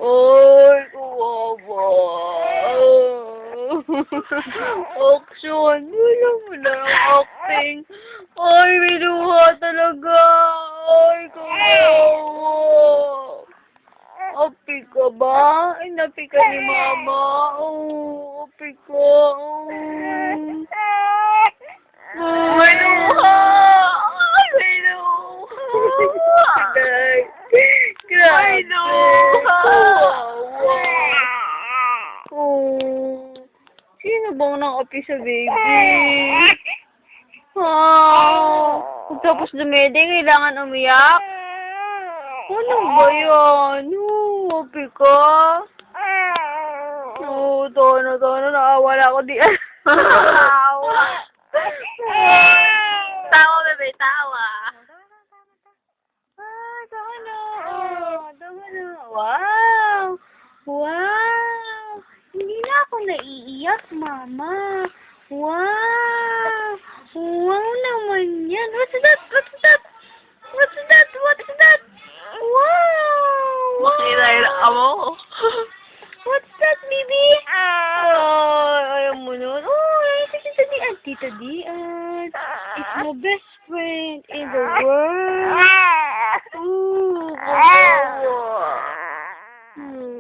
Ay, kawawa. Action. Wala mo na ang acting. Ay, binuha talaga. Ay, kawawa. Api ka ba? Ay, napi ka ni Mama. Oh, api ka. May luha. Ay, may luha. Grabe. Kawawa. Oh. Sino bang nang-api sa baby? Pagtapos dumede, kailangan umiyak? Ano ba yan? Api ka? Tono, naawa na ako di. Tawa, bebe, tawa. Wow! Hindi na ako naiiyak, Mama. Wow! Wow naman yan. What's that? Wow! Makilala ako. What's that, baby? Ayaw mo nun. Tita Dian. It's my best friend in the world.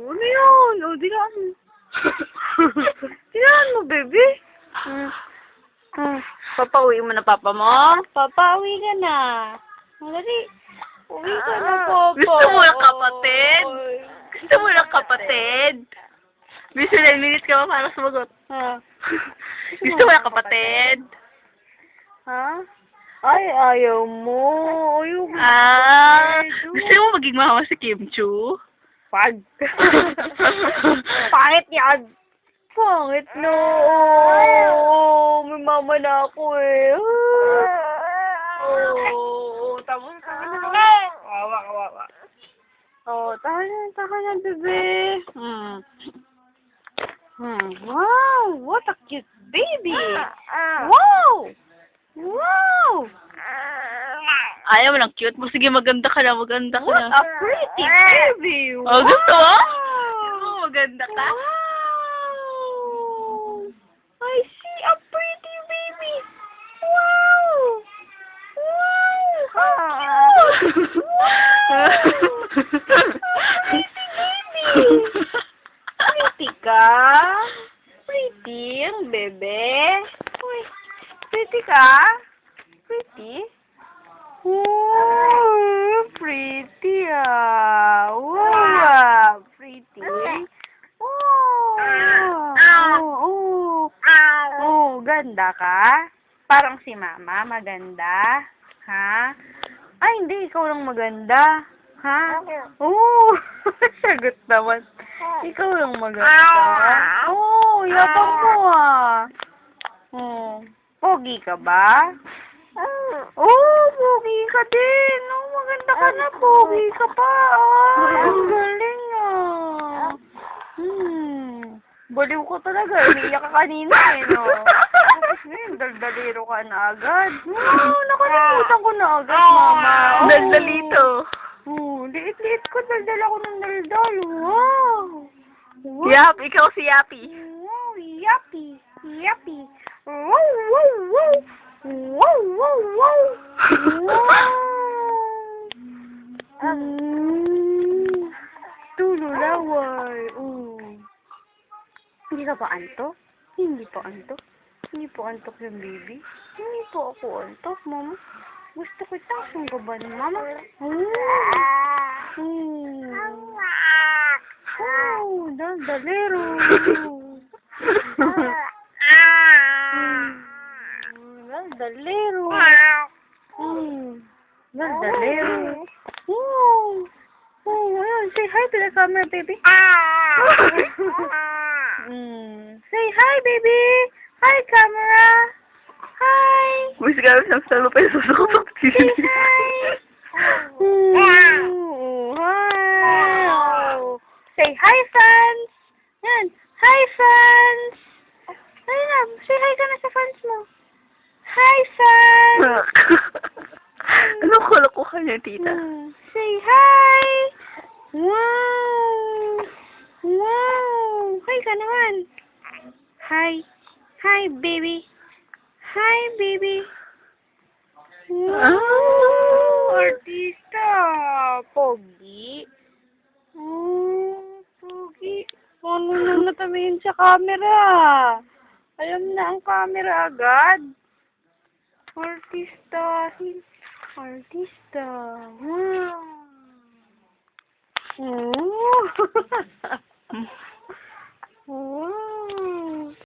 Ano yun? Dilaan mo. Dilaan mo, baby. Papauwi mo na papa mo? Papa, uwi ka na. Dali. Uwi ka na, Papa. Gusto mo ng kapatid? Gusto mo ng kapatid? Gusto na minutes ka ba para sumagot? Gusto mo ng kapatid? Ha? Ay, ayaw mo. Ayaw mo. Gusto mo maging mama si Kim Chu? Pag. Pangit yan. Pangit, no. May mama na ako eh. Tapos na. Kawawa. Tahan na, bebe. Wow, what a cute baby. Wow. Ayaw mo lang cute mo. Sige, maganda ka na. What a pretty baby. Oh, gusto mo? Wow. Maganda ka? Wow. I see a pretty baby. Wow. How cute. Pretty baby. Pretty ka? Pretty ang bebe. Uy, pretty ka? Pretty? Oh, pretty wow, pretty. Ganda ka? Parang si Mama, maganda. Ha? Ay, hindi, ikaw lang maganda. Ha? Sagot naman. Ikaw lang maganda. Yapang mo pogi ka ba? Pogi ka din. Maganda ka na, pogi ka pa. Ang galing baliw ko talaga. Iniiyak ka kanina no? Tapos ngayon, daldaliro ka na agad. Nakalimutan ko na agad, Mama. Daldalito. Liit-liit ko. Daldal ako ng daldal. Wow. Yap, ikaw si Yapi. Wow, Yapi. Wow. Tululaway. Hindi ka ba antok? Hindi po antok yung baby. Hindi po ako antok, Mama. Gusto ko itang sunggaban, Mama. Daldalero. Daldalero. Ayun. Say hi to the camera, baby. Say hi, baby. Hi, camera. Hi. Gusto ka lang sa lupa yung susukot. Say hi. Hi. Say hi, fans. Yan. Hi, fans. Ayun na. Say hi ka na sa fans mo. Hi, fans. Anong kalokohan niya, tita? Say hi. Wow. ka naman. Hi. Hi, baby. Hi, baby. Wow, artista. Pogi. Pogi. Ano na natamingin sa camera? Alam na ang camera agad. Artista. Artista. Wow. Oh. Wow.